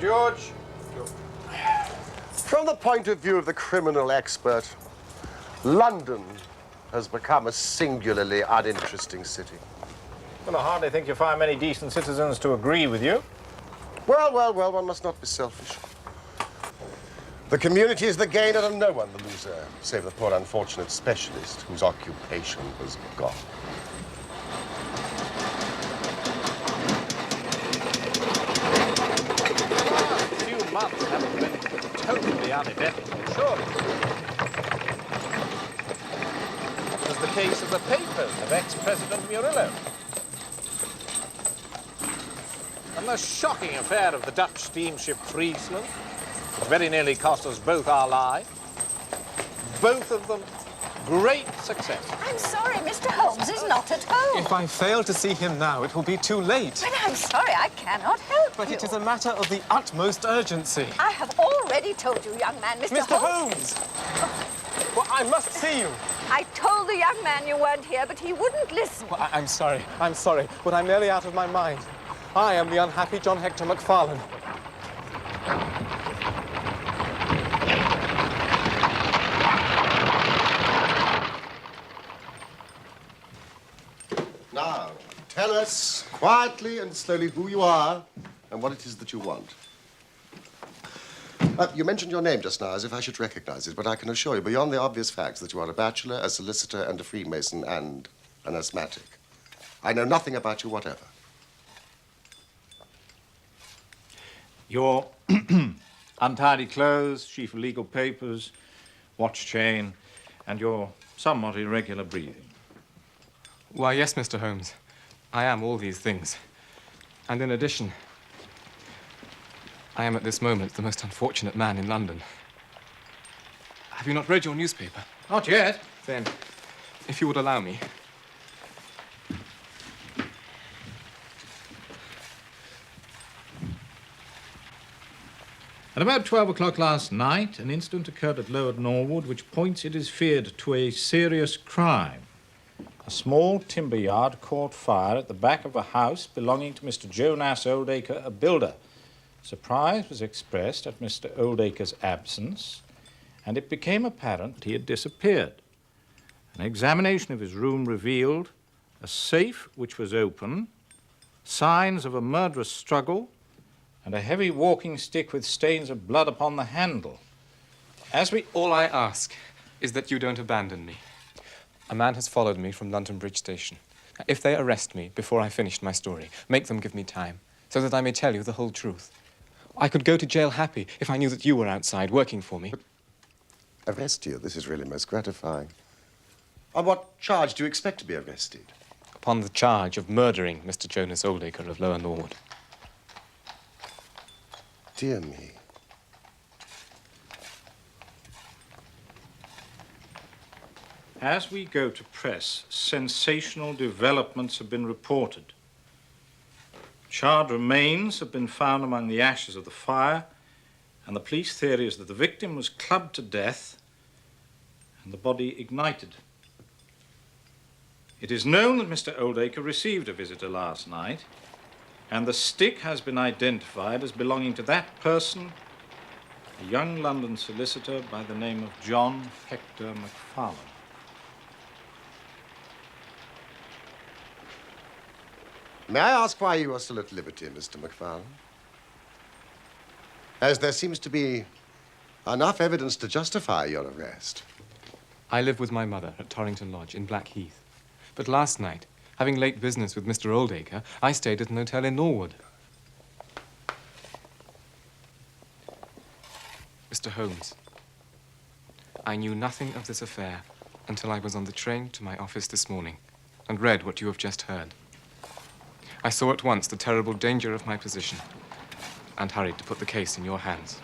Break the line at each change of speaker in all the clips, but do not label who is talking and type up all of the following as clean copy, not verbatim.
George. From the point of view of the criminal expert, London has become a singularly uninteresting city.
Well, I hardly think you'll find many decent citizens to agree with you.
Well, well, well, one must not be selfish. The community is the gainer and no one the loser, save the poor unfortunate specialist whose occupation was gone.
A few months haven't been totally uneventful, surely. There's the case of the papers of ex-President Murillo. And the shocking affair of the Dutch steamship Friesland, which very nearly cost us both our lives. Both of them great success.
I'm sorry, Mr. Holmes is not at home.
If I fail to see him now, it will be too late.
But I'm sorry, I cannot help
But
you.
it is a matter of the utmost urgency.
I have already told you, young man,
Mr. Holmes! Well, I must see you.
I told the young man you weren't here, but he wouldn't listen.
Well, I'm sorry, but I'm nearly out of my mind. I am the unhappy John Hector MacFarlane.
Now, tell us quietly and slowly who you are and what it is that you want. You mentioned your name just now as if I should recognize it, but I can assure you, beyond the obvious facts, that you are a bachelor, a solicitor, and a Freemason, and an asthmatic. I know nothing about you whatever.
Your untidy clothes, sheaf of legal papers, watch chain, and your somewhat irregular breathing.
Why, yes, Mr. Holmes. I am all these things. And in addition, I am at this moment the most unfortunate man in London. Have you not read your newspaper?
Not yet.
Then, if you would allow me.
At about 12 o'clock last night, an incident occurred at Lower Norwood which points, it is feared, to a serious crime. A small timber yard caught fire at the back of a house belonging to Mr. Jonas Oldacre, a builder. Surprise was expressed at Mr. Oldacre's absence, and it became apparent that he had disappeared. An examination of his room revealed a safe which was open, signs of a murderous struggle, and a heavy walking stick with stains of blood upon the handle.
All I ask is that you don't abandon me. A man has followed me from London Bridge Station. If they arrest me before I finish my story, make them give me time, so that I may tell you the whole truth. I could go to jail happy if I knew that you were outside working for me.
Arrest you? This is really most gratifying. On what charge do you expect to be arrested?
Upon the charge of murdering Mr. Jonas Oldacre of Lower Norwood.
Dear me.
As we go to press, sensational developments have been reported. Charred remains have been found among the ashes of the fire, and the police theory is that the victim was clubbed to death and the body ignited. It is known that Mr. Oldacre received a visitor last night, and the stick has been identified as belonging to that person, a young London solicitor by the name of John Hector MacFarlane.
May I ask why you are still at liberty, Mr. MacFarlane? As there seems to be enough evidence to justify your arrest.
I live with my mother at Torrington Lodge in Blackheath. But last night, having late business with Mr. Oldacre, I stayed at an hotel in Norwood. Mr. Holmes, I knew nothing of this affair until I was on the train to my office this morning and read what you have just heard. I saw at once the terrible danger of my position and hurried to put the case in your hands.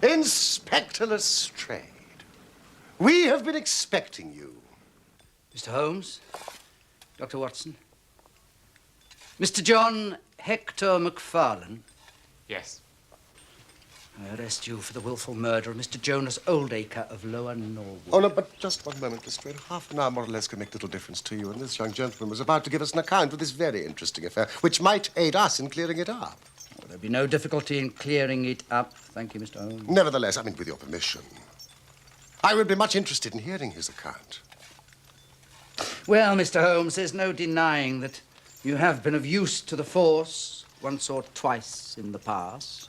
Inspector Lestrade, we have been expecting you.
Mr. Holmes, Dr. Watson, Mr. John Hector MacFarlane.
Yes.
I arrest you for the willful murder of Mr. Jonas Oldacre of Lower Norwood.
Oh, no, but just one moment, Lestrade. Half an hour more or less can make little difference to you, and this young gentleman was about to give us an account of this very interesting affair, which might aid us in clearing it up.
Well, there'll be no difficulty in clearing it up. Thank you, Mr. Holmes.
Nevertheless, I mean, with your permission, I would be much interested in hearing his account.
Well, Mr. Holmes, there's no denying that you have been of use to the force once or twice in the past.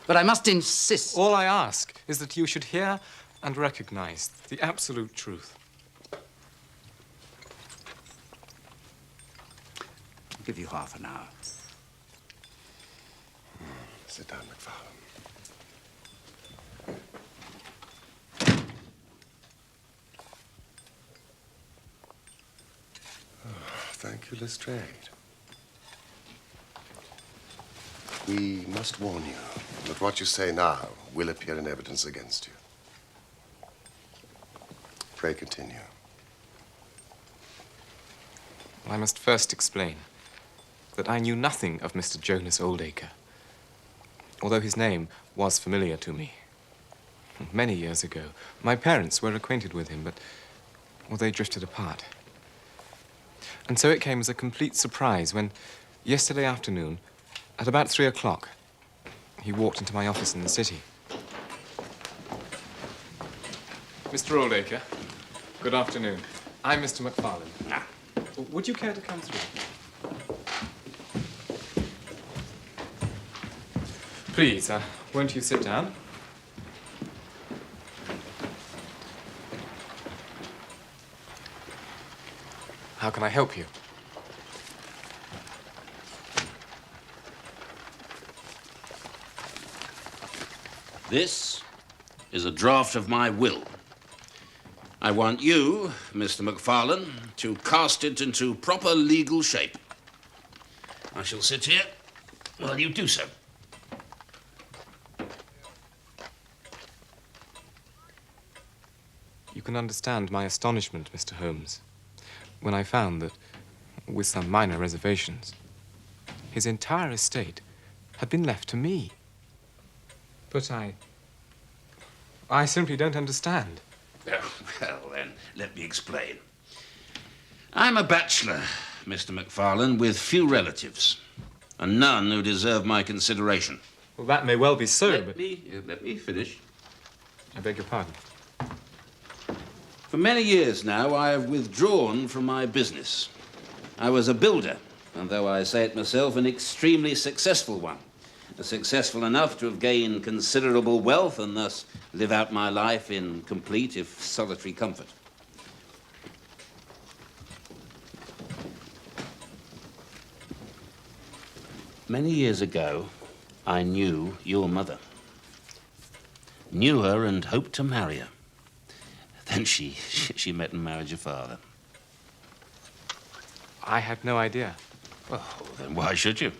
But I must insist...
All I ask is that you should hear and recognize the absolute truth.
I'll give you half an hour.
Sit down, MacFarlane. Thank you, Lestrade. We must warn you that what you say now will appear in evidence against you. Pray continue.
Well, I must first explain that I knew nothing of Mr. Jonas Oldacre, although his name was familiar to me. Many years ago, my parents were acquainted with him, but well, they drifted apart. And so it came as a complete surprise when, yesterday afternoon, at about 3 o'clock, he walked into my office in the city. Mr. Oldacre, good afternoon. I'm Mr. MacFarlane. Would you care to come through? Please, won't you sit down? How can I help you?
This is a draft of my will. I want you, Mr. MacFarlane, to cast it into proper legal shape. I shall sit here while you do so.
You can understand my astonishment, Mr. Holmes, when I found that, with some minor reservations, his entire estate had been left to me. But I simply don't understand.
Oh, well, then, let me explain. I'm a bachelor, Mr. McFarlane, with few relatives, and none who deserve my consideration.
Well, that may well be so,
Let
but...
me finish.
I beg your pardon.
For many years now, I have withdrawn from my business. I was a builder, and though I say it myself, an extremely successful one. Successful enough to have gained considerable wealth and thus live out my life in complete, if solitary, comfort. Many years ago, I knew your mother. Knew her and hoped to marry her. Then she met and married your father.
I had no idea.
Oh, then why should you?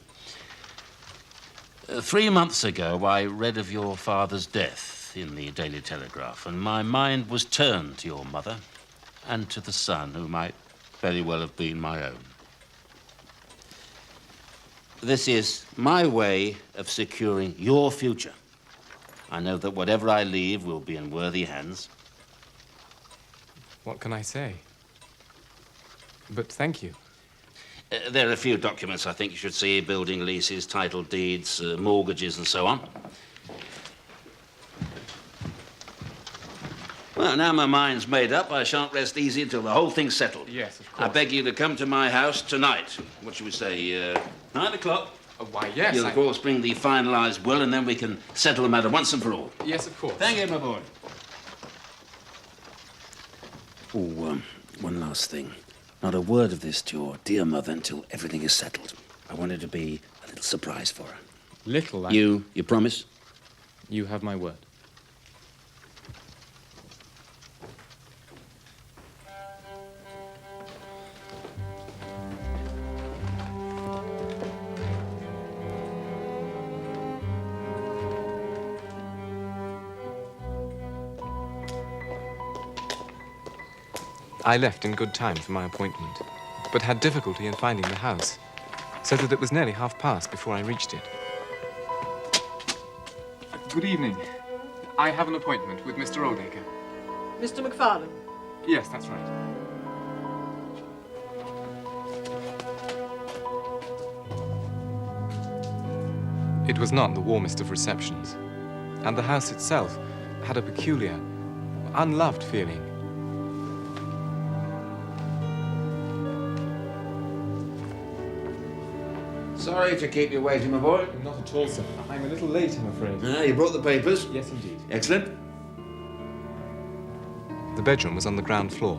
3 months ago, I read of your father's death in the Daily Telegraph, and my mind was turned to your mother and to the son who might very well have been my own. This is my way of securing your future. I know that whatever I leave will be in worthy hands.
What can I say? But thank you.
There are a few documents I think you should see: building leases, title deeds, mortgages, and so on. Well, now my mind's made up, I shan't rest easy until the whole thing's settled.
Yes, of course.
I beg you to come to my house tonight. What should we say, 9 o'clock?
Why, yes,
You'll, of course, bring the finalised will, and then we can settle the matter once and for all.
Yes, of course.
Thank you, my boy. Oh, one last thing. Not a word of this to your dear mother until everything is settled. I want it to be a little surprise for her.
Little,
You promise?
You have my word. I left in good time for my appointment, but had difficulty in finding the house, so that it was nearly past before I reached it. Good evening. I have an appointment with Mr. Oldacre.
Mr. McFarlane?
Yes, that's right. It was not the warmest of receptions, and the house itself had a peculiar, unloved feeling.
Sorry to keep you waiting, my boy.
Not at all, sir. I'm a little late, I'm afraid.
You brought the papers?
Yes, indeed.
Excellent.
The bedroom was on the ground floor,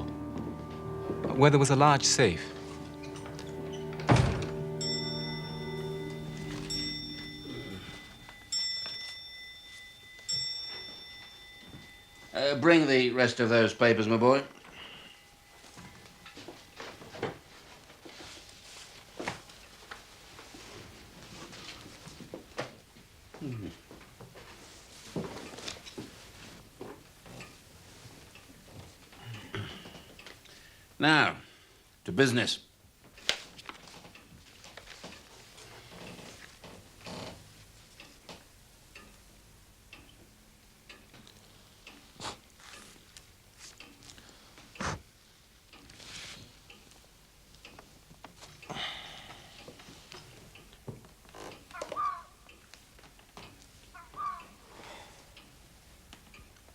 where there was a large safe.
Bring the rest of those papers, my boy. Now, to business.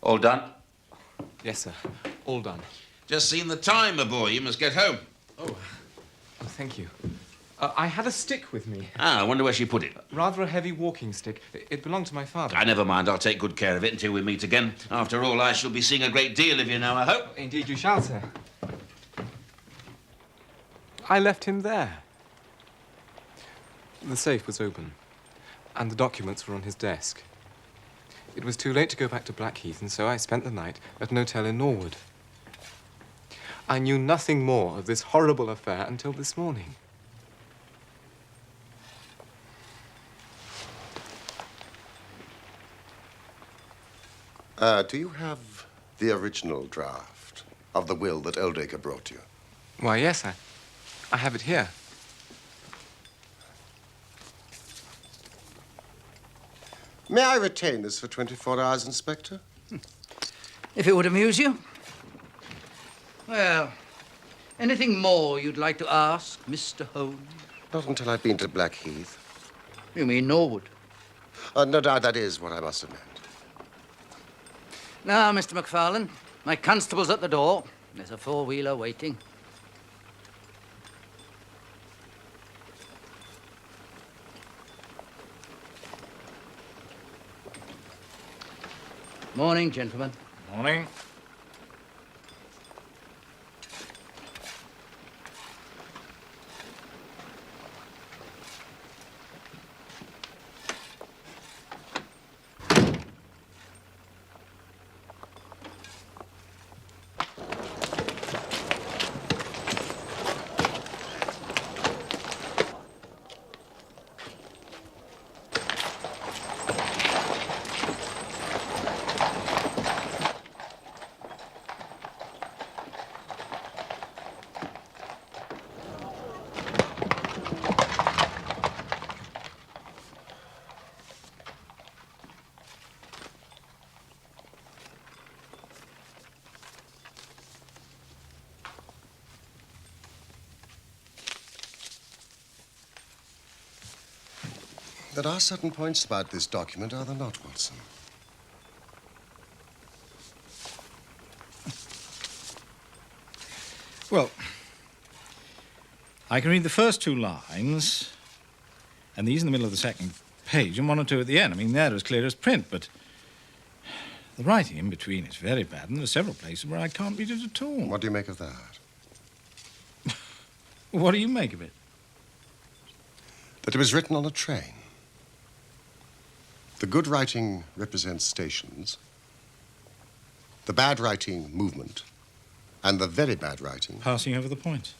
All done?
Yes, sir. All done.
Just seen the time, my boy. You must get home.
Oh, thank you. I had a stick with me.
I wonder where she put it.
Rather a heavy walking stick. It belonged to my father.
Never mind. I'll take good care of it until we meet again. After all, I shall be seeing a great deal of you now, I hope.
Indeed you shall, sir. I left him there. The safe was open, and the documents were on his desk. It was too late to go back to Blackheath, and so I spent the night at an hotel in Norwood. I knew nothing more of this horrible affair until this morning.
Do you have the original draft of the will that Oldacre brought you?
Why, yes, I have it here.
May I retain this for 24 hours, Inspector?
If it would amuse you. Well, anything more you'd like to ask, Mr. Holmes?
Not until I've been to Blackheath.
You mean Norwood?
No doubt that is what I must have meant.
Now, Mr. McFarlane, my constable's at the door. There's a four-wheeler waiting. Morning, gentlemen.
Morning.
There are certain points about this document, are there not, Watson?
Well, I can read the first two lines, and these in the middle of the second page, and one or two at the end. I mean, they're as clear as print, but the writing in between is very bad, and there are several places where I can't read it at all.
What do you make of that?
What do you make of it?
That it was written on a train. The good writing represents stations, the bad writing movement, and the very bad writing...
Passing over the points.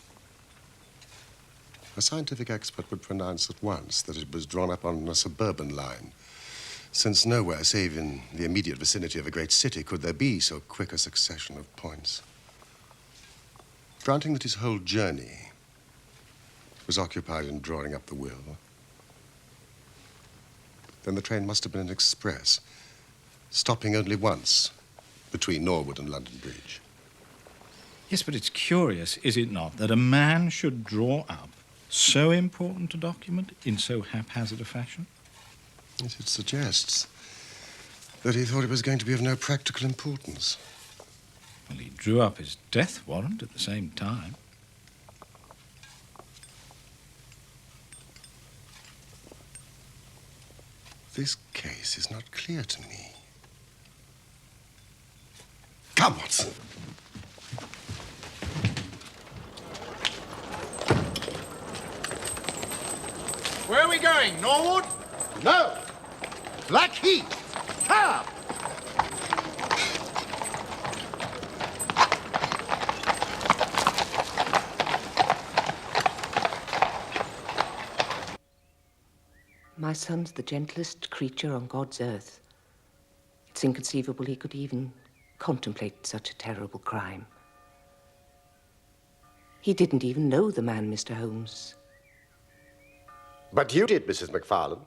A scientific expert would pronounce at once that it was drawn up on a suburban line, since nowhere, save in the immediate vicinity of a great city, could there be so quick a succession of points. Granting that his whole journey was occupied in drawing up the will, then the train must have been an express, stopping only once between Norwood and London Bridge.
Yes, but it's curious, is it not, that a man should draw up so important a document in so haphazard a fashion?
Yes, it suggests that he thought it was going to be of no practical importance.
Well, he drew up his death warrant at the same time.
This case is not clear to me. Come, Watson.
Where are we going, Norwood?
No! Blackheath! Come!
My son's the gentlest creature on God's earth. It's inconceivable he could even contemplate such a terrible crime. He didn't even know the man, Mr. Holmes.
But you did, Mrs. McFarlane.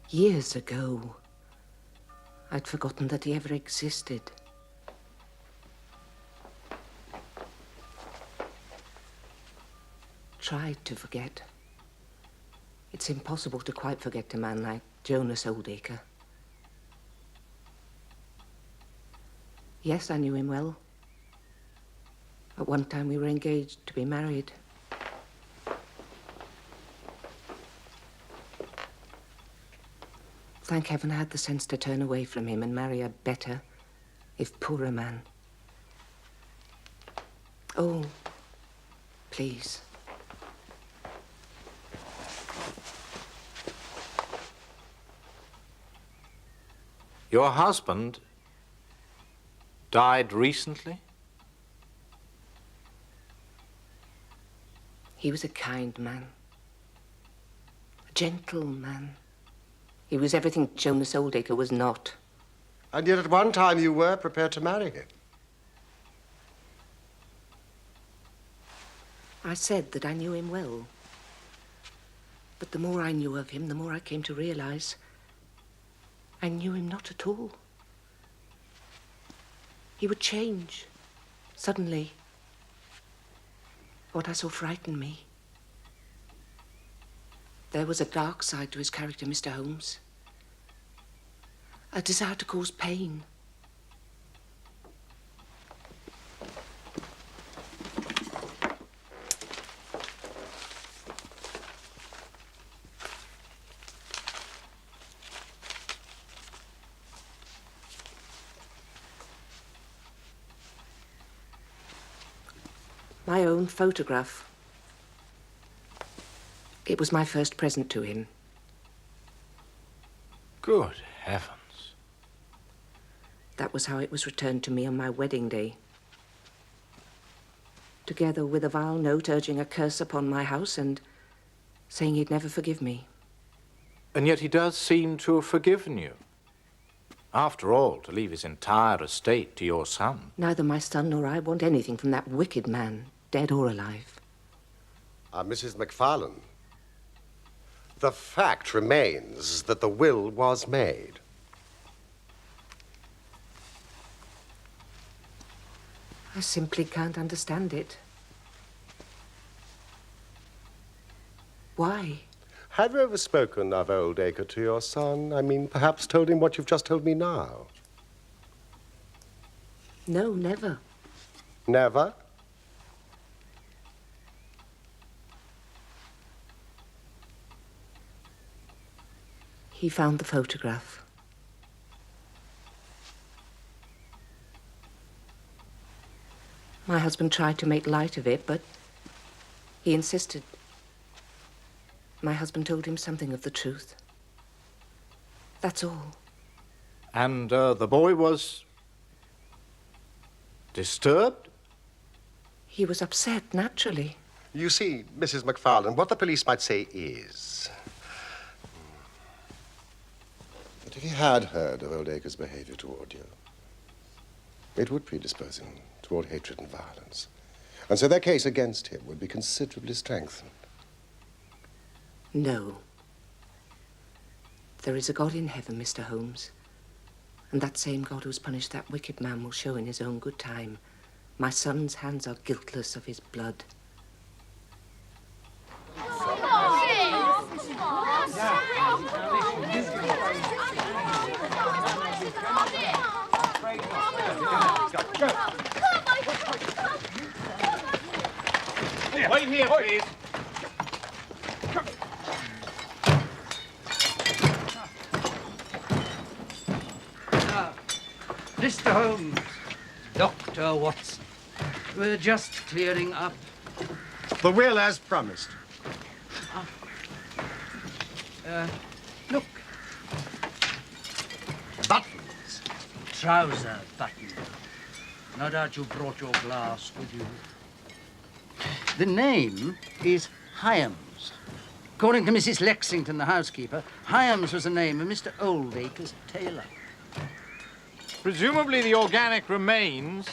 Years ago, I'd forgotten that he ever existed. Tried to forget. It's impossible to quite forget a man like Jonas Oldacre. Yes, I knew him well. At one time we were engaged to be married. Thank heaven I had the sense to turn away from him and marry a better, if poorer man. Oh, please.
Your husband died recently?
He was a kind man. A gentle man. He was everything Jonas Oldacre was not.
And yet at one time you were prepared to marry him.
I said that I knew him well. But the more I knew of him, the more I came to realize I knew him not at all. He would change, suddenly. What I saw frightened me. There was a dark side to his character, Mr. Holmes. A desire to cause pain. My own photograph. It was my first present to him.
Good heavens.
That was how it was returned to me on my wedding day. Together with a vile note urging a curse upon my house and saying he'd never forgive me.
And yet he does seem to have forgiven you. After all, to leave his entire estate to your son.
Neither my son nor I want anything from that wicked man, dead or alive.
Mrs. McFarlane, the fact remains that the will was made.
I simply can't understand it. Why?
Have you ever spoken of Oldacre to your son? I mean, perhaps told him what you've just told me now?
No, never.
Never?
He found the photograph. My husband tried to make light of it, but he insisted. My husband told him something of the truth. That's all.
And the boy was disturbed?
He was upset, naturally.
You see, Mrs. McFarlane, what the police might say is that if he had heard of Oldacre's behavior toward you, it would predispose him toward hatred and violence. And so their case against him would be considerably strengthened.
No. There is a God in heaven, Mr. Holmes. And that same God who's punished that wicked man will show in his own good time. My son's hands are guiltless of his blood.
Wait here, please.
Mr. Holmes, Dr. Watson, we're just clearing up.
The will as promised.
Look. Buttons. Trouser button. No doubt you brought your glass with you. The name is Hyams. According to Mrs. Lexington, the housekeeper, Hyams was the name of Mr. Oldacre's tailor.
Presumably the organic remains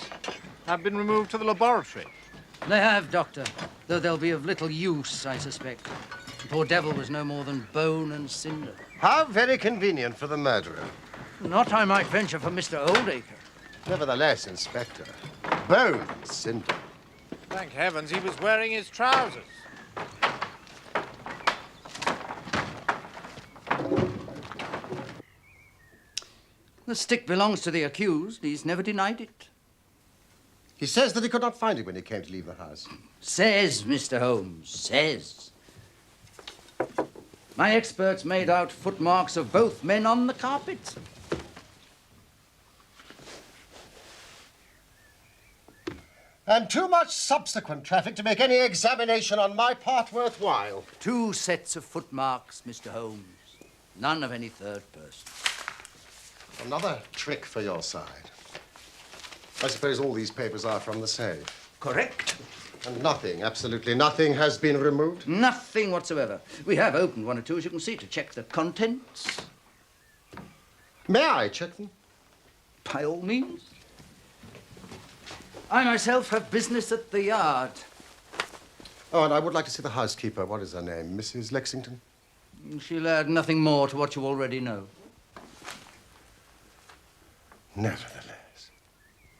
have been removed to the laboratory.
They have, Doctor, though they'll be of little use, I suspect. The poor devil was no more than bone and cinder.
How very convenient for the murderer.
Not, I might venture, for Mr. Oldacre.
Nevertheless, Inspector, bone and cinder.
Thank heavens he was wearing his trousers.
The stick belongs to the accused. He's never denied it.
He says that he could not find it when he came to leave the house.
Says, Mr. Holmes, says. My experts made out footmarks of both men on the carpet.
And too much subsequent traffic to make any examination on my part worthwhile.
2 sets of footmarks, Mr. Holmes. None of any third person.
Another trick for your side. I suppose all these papers are from the safe.
Correct.
And nothing, absolutely nothing has been removed?
Nothing whatsoever. We have opened one or two, as you can see, to check the contents.
May I check them?
By all means. I myself have business at the yard.
Oh, and I would like to see the housekeeper. What is her name? Mrs. Lexington?
She'll add nothing more to what you already know.
Nevertheless.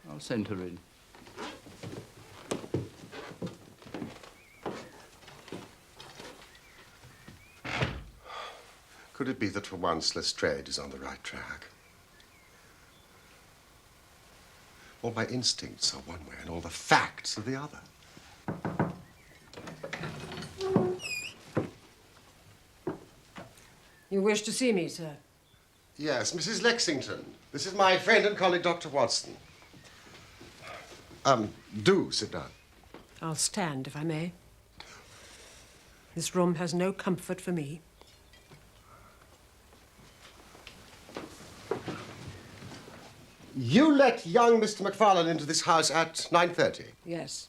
I'll send her in.
Could it be that for once Lestrade is on the right track? All my instincts are one way and all the facts are the other.
You wish to see me, sir?
Yes, Mrs. Lexington. This is my friend and colleague, Dr. Watson. Do sit down.
I'll stand, if I may. This room has no comfort for me.
You let young Mr. McFarlane into this house at 9:30?
Yes.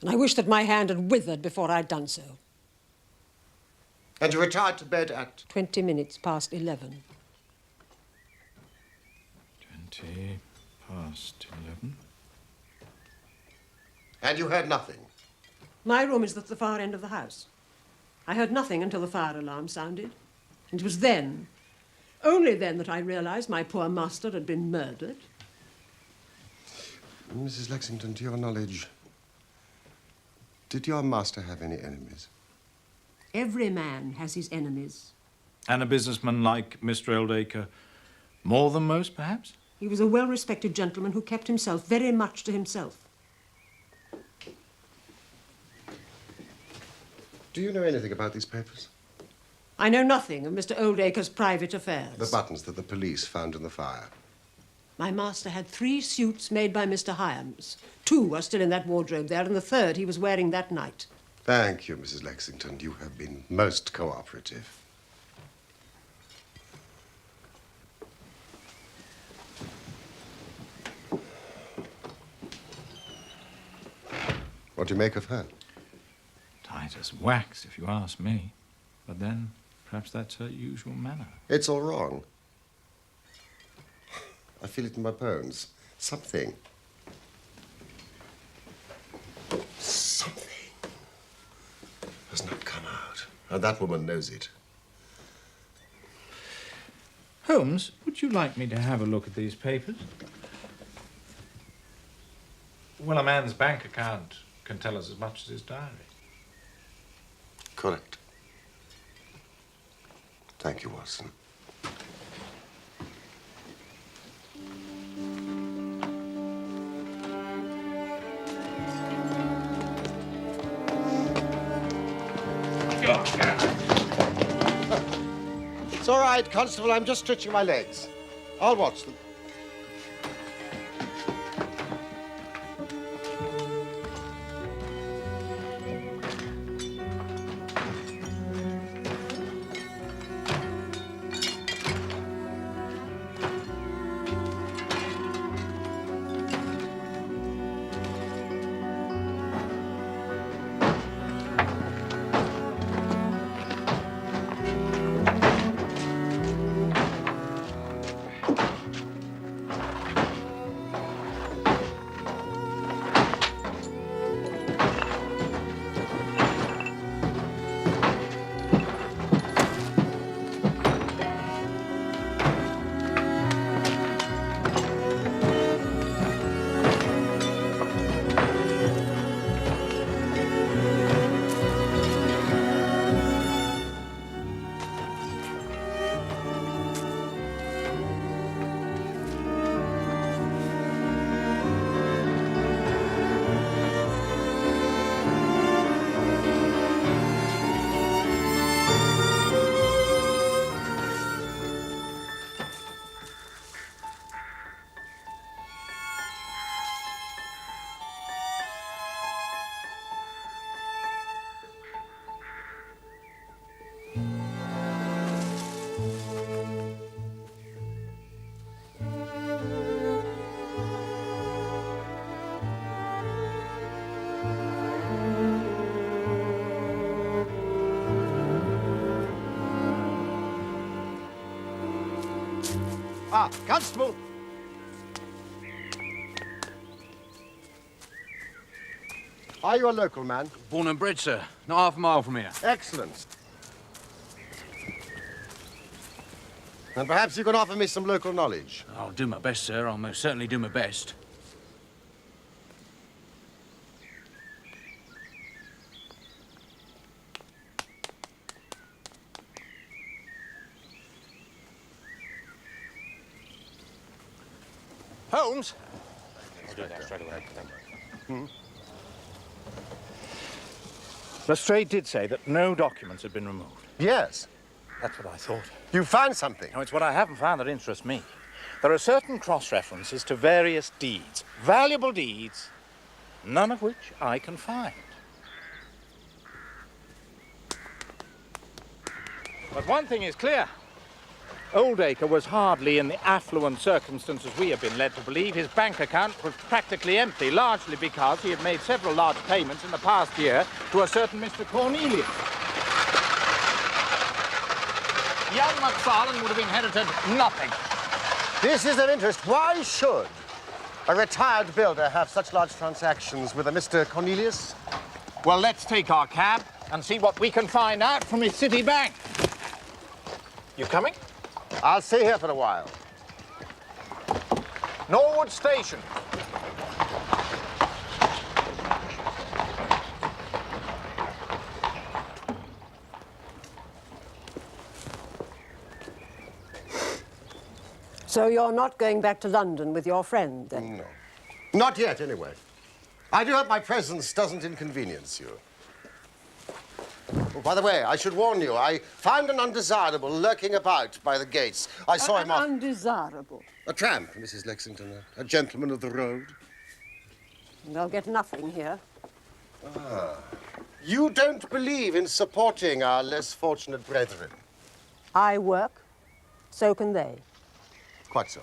And I wish that my hand had withered before I'd done so.
And you retired to bed at?
20 minutes past 11.
20 past 11.
And you heard nothing?
My room is at the far end of the house. I heard nothing until the fire alarm sounded. And it was then, only then, that I realized my poor master had been murdered.
Mrs. Lexington, to your knowledge, did your master have any enemies?
Every man has his enemies.
And a businessman like Mr. Oldacre, more than most, perhaps?
He was a well-respected gentleman who kept himself very much to himself.
Do you know anything about these papers?
I know nothing of Mr. Oldacre's private affairs.
The buttons that the police found in the fire.
My master had 3 suits made by Mr. Hyams. 2 are still in that wardrobe there, and the 3rd he was wearing that night.
Thank you, Mrs. Lexington. You have been most cooperative. What do you make of her?
Tight as wax, if you ask me. But then, perhaps that's her usual manner.
It's all wrong. I feel it in my bones. Something has not come out. And that woman knows it.
Holmes, would you like me to have a look at these papers? Well, a man's bank account can tell us as much as his diary.
Correct. Thank you, Watson. It's all right, Constable. I'm just stretching my legs. I'll watch them. Ah, Constable! Are you a local man?
Born and bred, sir. Not half a mile from here.
Excellent. And perhaps you can offer me some local knowledge.
I'll do my best, sir. I'll most certainly do my best. Holmes?
I'll do that straight away.
Hmm?
Lestrade did say that no documents had been removed.
Yes.
That's what I thought.
You found something?
No, it's what I haven't found that interests me. There are certain cross-references to various deeds, valuable deeds, none of which I can find. But one thing is clear. Oldacre was hardly in the affluent circumstances we have been led to believe. His bank account was practically empty, largely because he had made several large payments in the past year to a certain Mr. Cornelius. Young McFarlane would have inherited nothing.
This is of interest. Why should a retired builder have such large transactions with a Mr. Cornelius?
Well, let's take our cab and see what we can find out from his city bank. You coming?
I'll stay here for a while.
Norwood Station.
So you're not going back to London with your friend, then?
No. Not yet, anyway. I do hope my presence doesn't inconvenience you. Oh, by the way, I should warn you, I found an undesirable lurking about by the gates. I saw him off...
Undesirable?
A tramp, Mrs. Lexington, a gentleman of the road.
They'll get nothing here.
Ah. You don't believe in supporting our less fortunate brethren?
I work, so can they.
Quite so.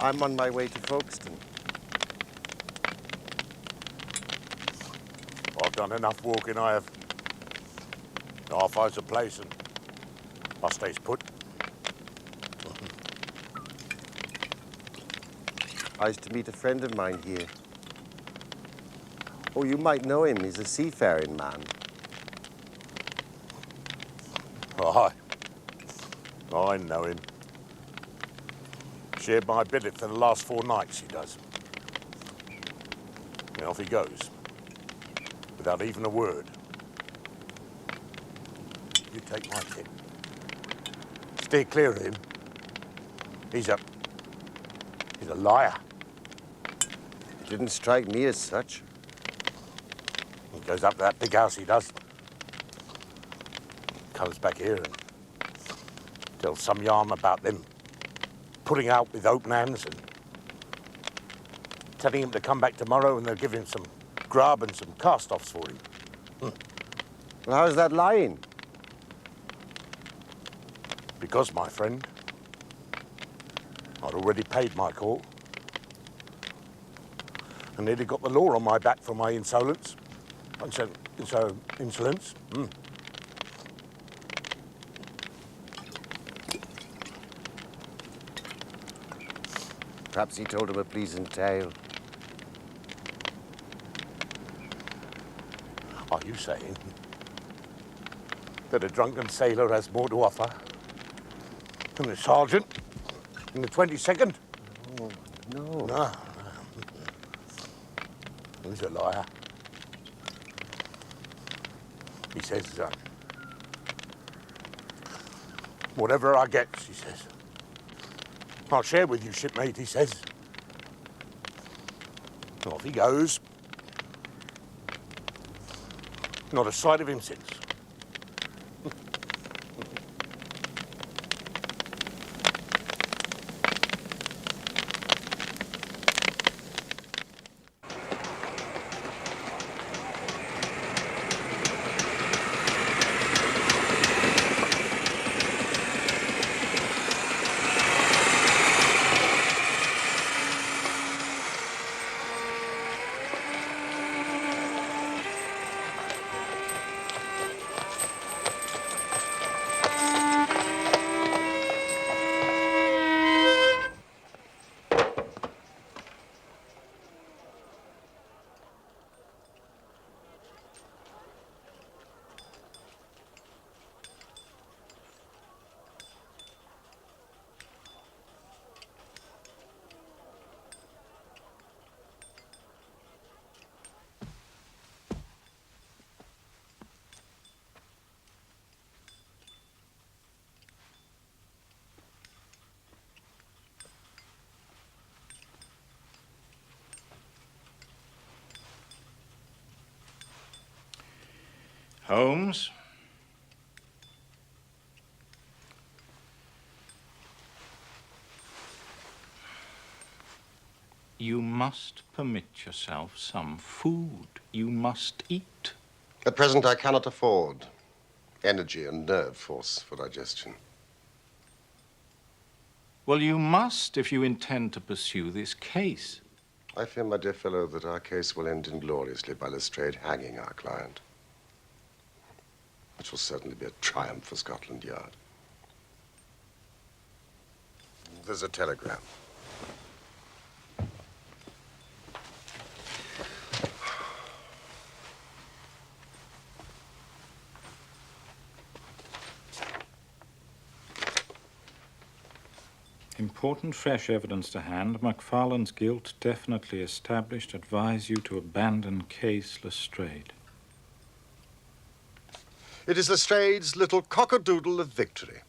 I'm on my way to Folkestone.
I've done enough walking, I have. I'll find a place and I'll stay put.
I used to meet a friend of mine here. Oh, you might know him. He's a seafaring man.
Aye. I know him. Shared my billet for the last 4 nights, he does. And off he goes, without even a word. You take my tip. Steer clear of him. He's a liar.
It didn't strike me as such.
He goes up to that big house, he does. Comes back here and tells some yarn about them putting out with open hands and telling him to come back tomorrow and they'll give him some grub and some cast-offs for him.
Well, how's that lying?
Because, my friend, I'd already paid my call and nearly got the law on my back for my insolence. Insolence.
Perhaps he told him a pleasing tale.
Are you saying that a drunken sailor has more to offer than a sergeant in the 22nd?
No.
No. He's a liar. He says, whatever I get, he says, I'll share with you, shipmate, he says. Off he goes. Not a sight of him since.
Holmes. You must permit yourself some food. You must eat.
At present, I cannot afford energy and nerve force for digestion.
Well, you must if you intend to pursue this case.
I fear, my dear fellow, that our case will end ingloriously by Lestrade hanging our client. Which will certainly be a triumph for Scotland Yard. There's a telegram.
Important fresh evidence to hand. MacFarlane's guilt definitely established. Advise you to abandon case Lestrade.
It is Lestrade's little cockadoodle of victory.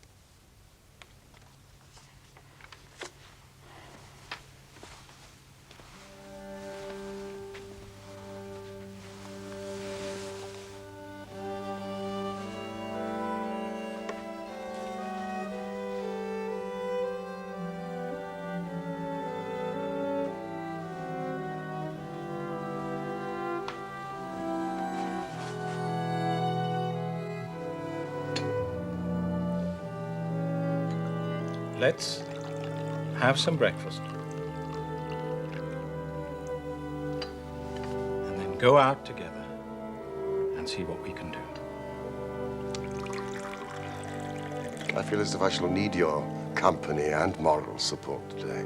Let's have some breakfast. And then go out together and see what we can do.
I feel as if I shall need your company and moral support today.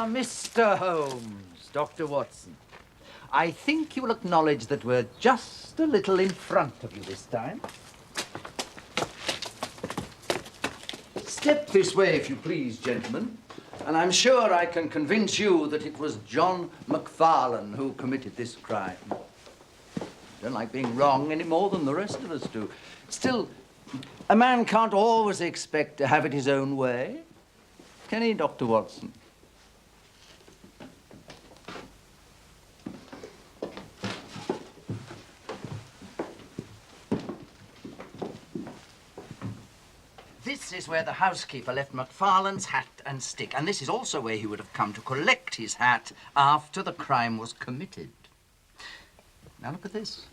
Mr. Holmes, Dr. Watson, I think you will acknowledge that we're just a little in front of you this time. Step this way, if you please, gentlemen, and I'm sure I can convince you that it was John MacFarlane who committed this crime. I don't like being wrong any more than the rest of us do. Still, a man can't always expect to have it his own way, can he, Dr. Watson? This is where the housekeeper left MacFarlane's hat and stick, and this is also where he would have come to collect his hat after the crime was committed. Now look at this.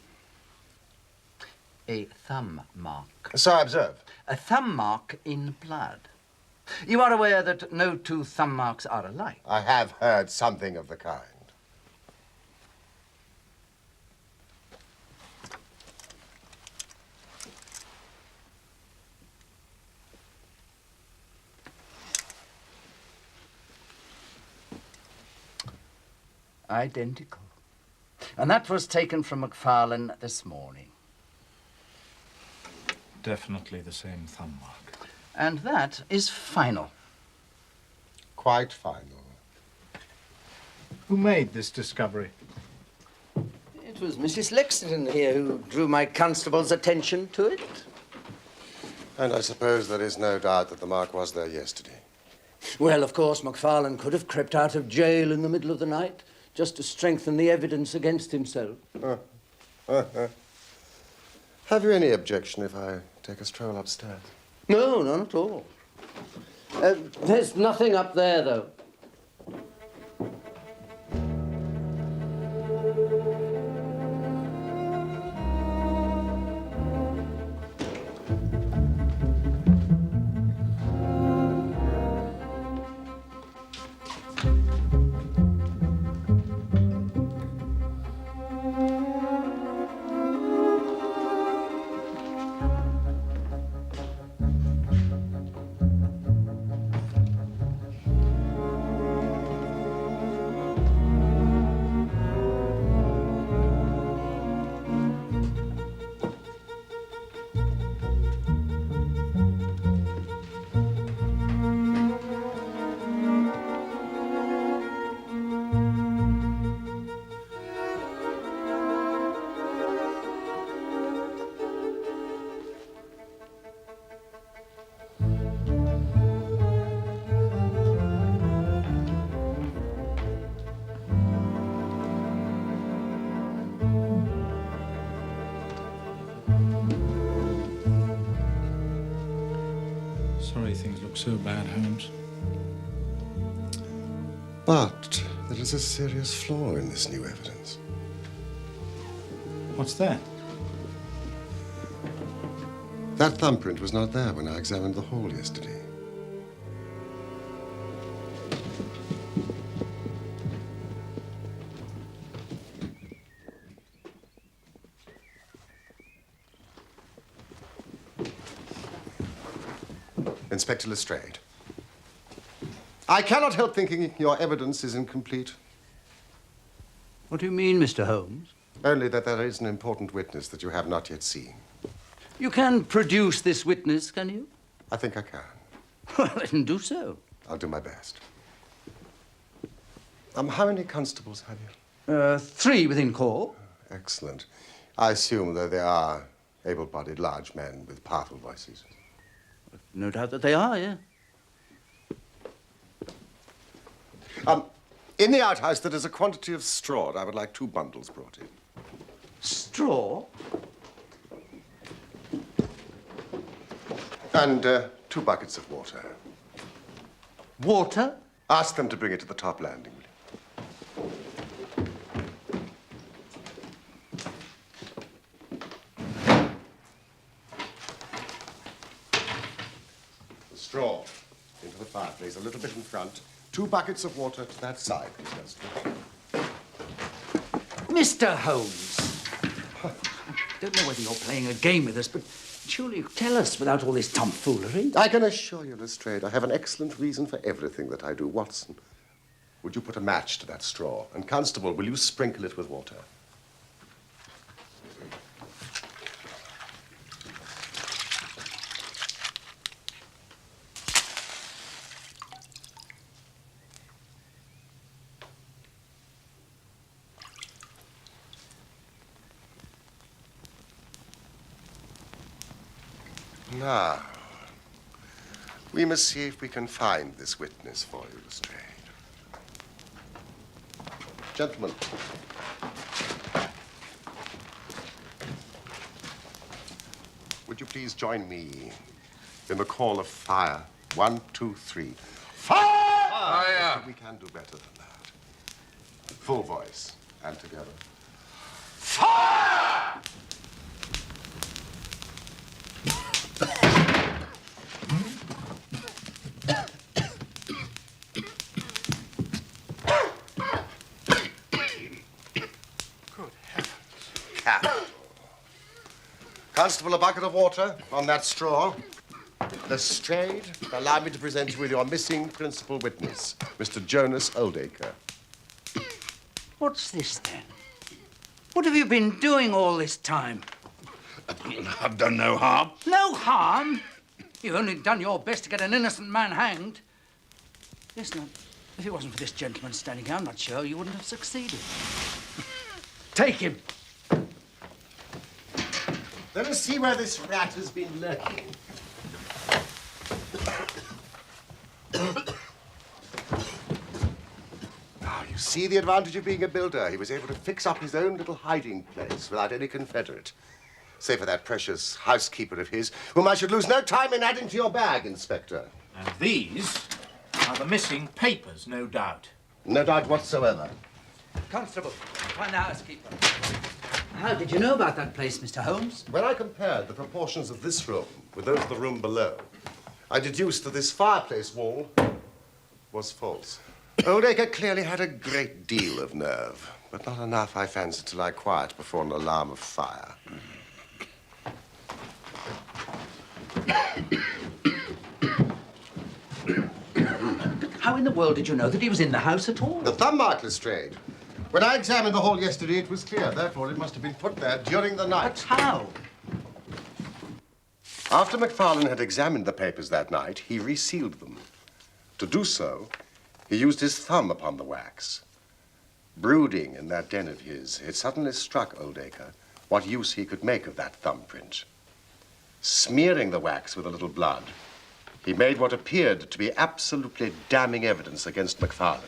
A thumb mark.
So I observe.
A thumb mark in blood. You are aware that no two thumb marks are alike.
I have heard something of the kind.
Identical. And that was taken from MacFarlane this morning.
Definitely the same thumb mark.
And that is final.
Quite final.
Who made this discovery?
It was Mrs. Lexington here who drew my constable's attention to it.
And I suppose there is no doubt that the mark was there yesterday.
Well, of course, MacFarlane could have crept out of jail in the middle of the night just to strengthen the evidence against himself.
Have you any objection if I take a stroll upstairs?
No, none at all. There's nothing up there, though.
Sorry things look so bad, Holmes.
But there is a serious flaw in this new evidence.
What's that?
That thumbprint was not there when I examined the hall yesterday. Inspector Lestrade, I cannot help thinking your evidence is incomplete.
What do you mean, Mr. Holmes?
Only that there is an important witness that you have not yet seen.
You can produce this witness, can you?
I think I can.
Well, then do so.
I'll do my best. How many constables have you?
3 within call.
Excellent. I assume that they are able-bodied, large men with powerful voices.
No doubt that they are, yeah.
In the outhouse, there is a quantity of straw. I would like 2 bundles brought in.
Straw?
And 2 buckets of water.
Water?
Ask them to bring it to the top landing, will you? The straw into the fireplace, a little bit in front. 2 buckets of water to that side, please,
Mr. Holmes. I don't know whether you're playing a game with us, but surely you tell us without all this tomfoolery.
I can assure you, Lestrade, I have an excellent reason for everything that I do. Watson, would you put a match to that straw? And Constable, will you sprinkle it with water? Now, we must see if we can find this witness for you, Lestrade. Gentlemen. Would you please join me in the call of fire? 1, 2, 3. Fire!
Fire!
We can do better than that. Full voice and together.
Fire!
Constable, a bucket of water on that straw. Lestrade, allow me to present you with your missing principal witness, Mr. Jonas Oldacre.
What's this, then? What have you been doing all this time?
I've done no harm.
No harm? You've only done your best to get an innocent man hanged. Yes, now, if it wasn't for this gentleman standing here, I'm not sure you wouldn't have succeeded. Take him.
Let us see where this rat has been lurking. Now, you see the advantage of being a builder. He was able to fix up his own little hiding place without any confederate. Save for that precious housekeeper of his, whom I should lose no time in adding to your bag, Inspector.
And these are the missing papers, no doubt.
No doubt whatsoever.
Constable, find the housekeeper. How did you know about that place, Mr. Holmes?
When I compared the proportions of this room with those of the room below, I deduced that this fireplace wall was false. Oldacre clearly had a great deal of nerve, but not enough, I fancy, to lie quiet before an alarm of fire.
How in the world did you know that he was in the house at all?
The thumb mark, Lestrade. When I examined the hall yesterday, it was clear. Therefore, it must have been put there during the night.
But how?
After MacFarlane had examined the papers that night, he resealed them. To do so, he used his thumb upon the wax. Brooding in that den of his, it suddenly struck Oldacre what use he could make of that thumbprint. Smearing the wax with a little blood, he made what appeared to be absolutely damning evidence against MacFarlane.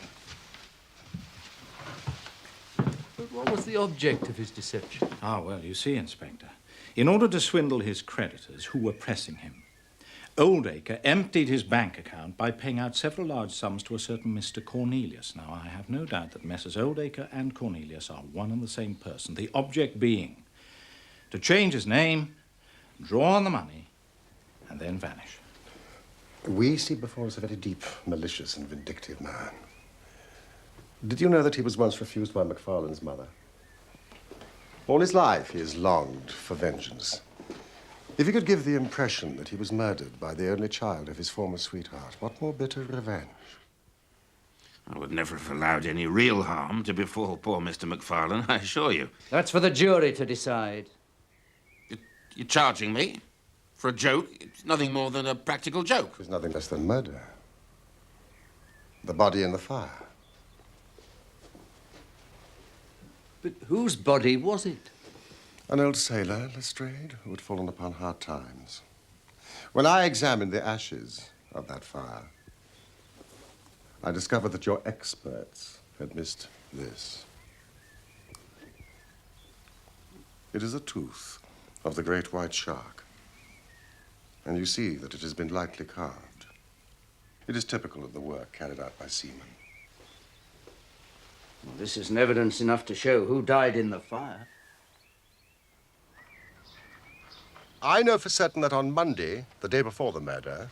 But what was the object of his deception?
Ah, well, you see, Inspector, in order to swindle his creditors who were pressing him, Oldacre emptied his bank account by paying out several large sums to a certain Mr. Cornelius. Now, I have no doubt that Messrs. Oldacre and Cornelius are one and the same person, the object being to change his name, draw on the money, and then vanish.
We see before us a very deep, malicious and vindictive man. Did you know that he was once refused by MacFarlane's mother? All his life he has longed for vengeance. If he could give the impression that he was murdered by the only child of his former sweetheart, what more bitter revenge?
I would never have allowed any real harm to befall poor Mr. MacFarlane, I assure you.
That's for the jury to decide.
You're charging me? For a joke? It's nothing more than a practical joke.
It was nothing less than murder. The body in the fire.
But whose body was it?
An old sailor, Lestrade, who had fallen upon hard times. When I examined the ashes of that fire, I discovered that your experts had missed this. It is a tooth of the great white shark. And you see that it has been lightly carved. It is typical of the work carried out by seamen.
Well, this isn't evidence enough to show who died in the fire.
I know for certain that on Monday, the day before the murder,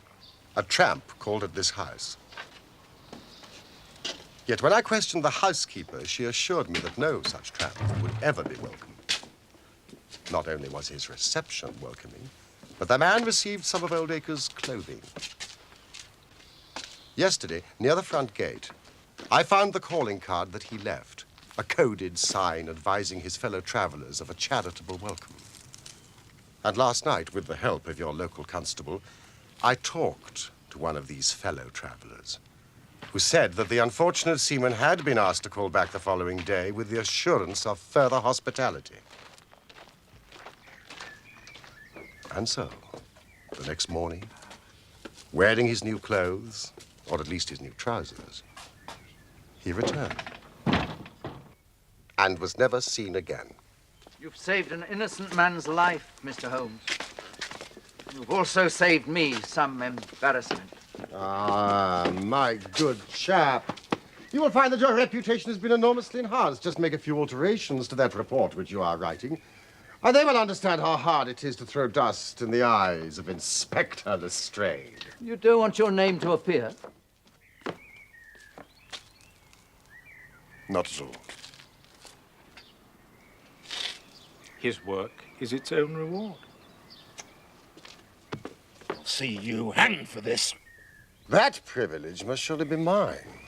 a tramp called at this house. Yet when I questioned the housekeeper, she assured me that no such tramp would ever be welcome. Not only was his reception welcoming, but the man received some of Oldacre's clothing. Yesterday, near the front gate, I found the calling card that he left, a coded sign advising his fellow travelers of a charitable welcome. And last night, with the help of your local constable, I talked to one of these fellow travelers, who said that the unfortunate seaman had been asked to call back the following day with the assurance of further hospitality. And so, the next morning, wearing his new clothes, or at least his new trousers, he returned and was never seen again.
You've saved an innocent man's life, Mr. Holmes. You've also saved me some embarrassment.
Ah, my good chap. You will find that your reputation has been enormously enhanced. Just make a few alterations to that report which you are writing, and they will understand how hard it is to throw dust in the eyes of Inspector Lestrade.
You don't want your name to appear?
Not at all.
His work is its own reward.
I'll see you hanged for this.
That privilege must surely be mine.